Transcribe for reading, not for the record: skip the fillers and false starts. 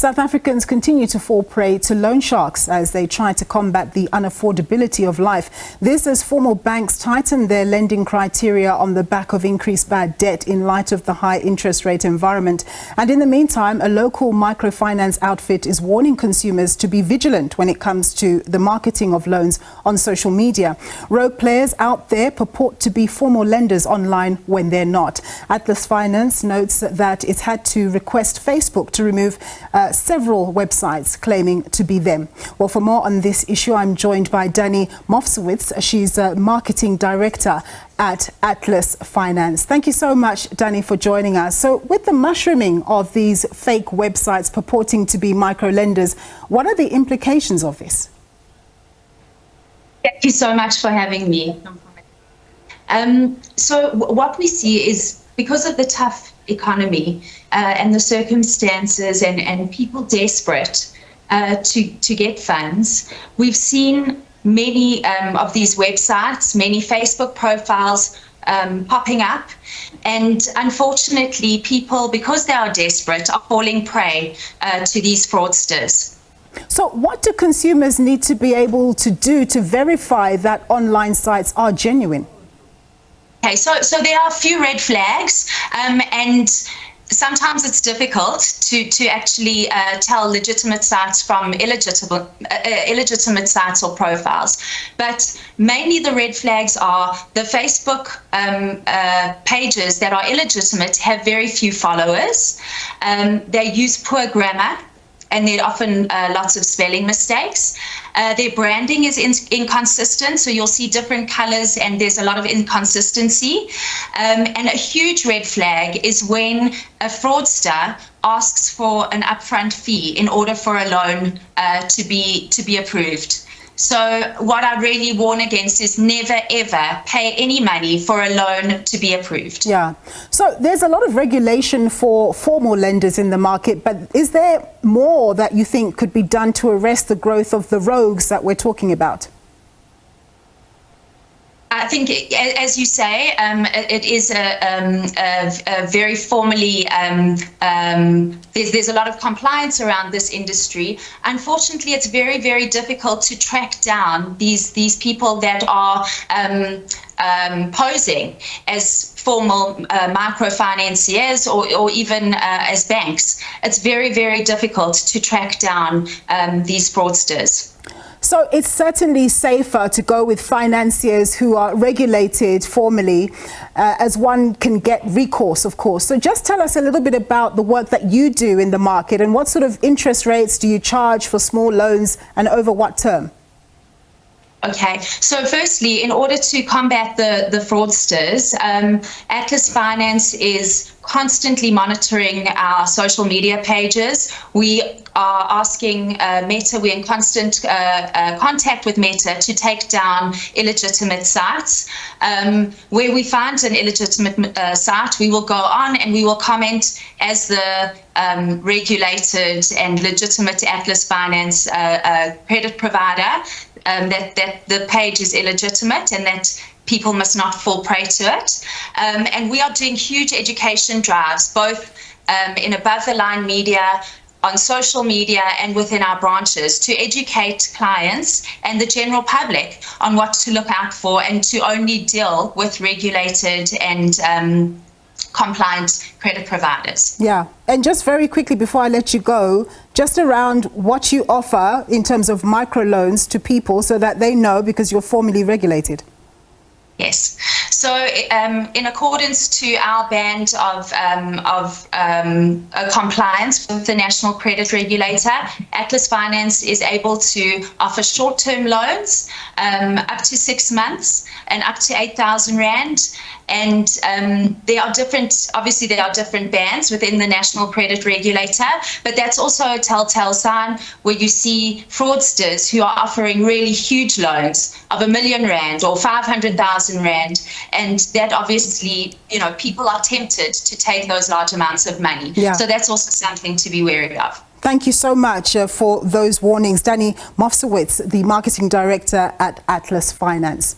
South Africans continue to fall prey to loan sharks as they try to combat the unaffordability of life. This as formal banks tighten their lending criteria on the back of increased bad debt in light of the high interest rate environment. And in the meantime, a local microfinance outfit is warning consumers to be vigilant when it comes to the marketing of loans on social media. Rogue players out there purport to be formal lenders online when they're not. Atlas Finance notes that it's had to request Facebook to remove several websites claiming to be them. Well, for more on this issue, I'm joined by Danny Mofsowitz. She's a marketing director at Atlas Finance. Thank you so much, Danny, for joining us. So with the mushrooming of these fake websites purporting to be micro-lenders, what are the implications of this? Thank you so much for having me. So what we see is, because of the tough economy and the circumstances and people desperate to get funds, we've seen many of these websites, many Facebook profiles popping up, and unfortunately people, because they are desperate, are falling prey to these fraudsters. So what do consumers need to be able to do to verify that online sites are genuine? Okay, so there are a few red flags, and sometimes it's difficult to actually tell legitimate sites from illegitimate sites or profiles. But mainly the red flags are the Facebook pages that are illegitimate have very few followers. They use poor grammar, and there are often lots of spelling mistakes. Their branding is inconsistent, so you'll see different colors and there's a lot of inconsistency. And a huge red flag is when a fraudster asks for an upfront fee in order for a loan to be approved. So what I really warn against is never, ever pay any money for a loan to be approved. Yeah. So there's a lot of regulation for formal lenders in the market, but is there more that you think could be done to arrest the growth of the rogues that we're talking about? I think, as you say, it is a very formally, there's a lot of compliance around this industry. Unfortunately, it's very, very difficult to track down these people that are posing as formal microfinanciers or even as banks. It's very, very difficult to track down these fraudsters. So it's certainly safer to go with financiers who are regulated formally, as one can get recourse, of course. So just tell us a little bit about the work that you do in the market and what sort of interest rates do you charge for small loans and over what term? Okay, so firstly, in order to combat the fraudsters, Atlas Finance is constantly monitoring our social media pages. We are asking Meta, we're in constant contact with Meta to take down illegitimate sites. Where we find an illegitimate site, we will go on and we will comment as the regulated and legitimate Atlas Finance credit provider that the page is illegitimate and that people must not fall prey to it. And we are doing huge education drives, both in above the line media, on social media and within our branches, to educate clients and the general public on what to look out for and to only deal with regulated and compliant credit providers. Yeah, and just very quickly before I let you go, just around what you offer in terms of microloans to people so that they know, because you're formally regulated. Yes. So in accordance to our band of compliance with the National Credit Regulator, Atlas Finance is able to offer short-term loans up to 6 months and up to 8,000 Rand. And there are different bands within the National Credit Regulator, but that's also a telltale sign where you see fraudsters who are offering really huge loans of R1 million or 500,000 Rand. And that obviously, people are tempted to take those large amounts of money. Yeah. So that's also something to be wary of. Thank you so much for those warnings. Danny Mofsowitz, the Marketing Director at Atlas Finance.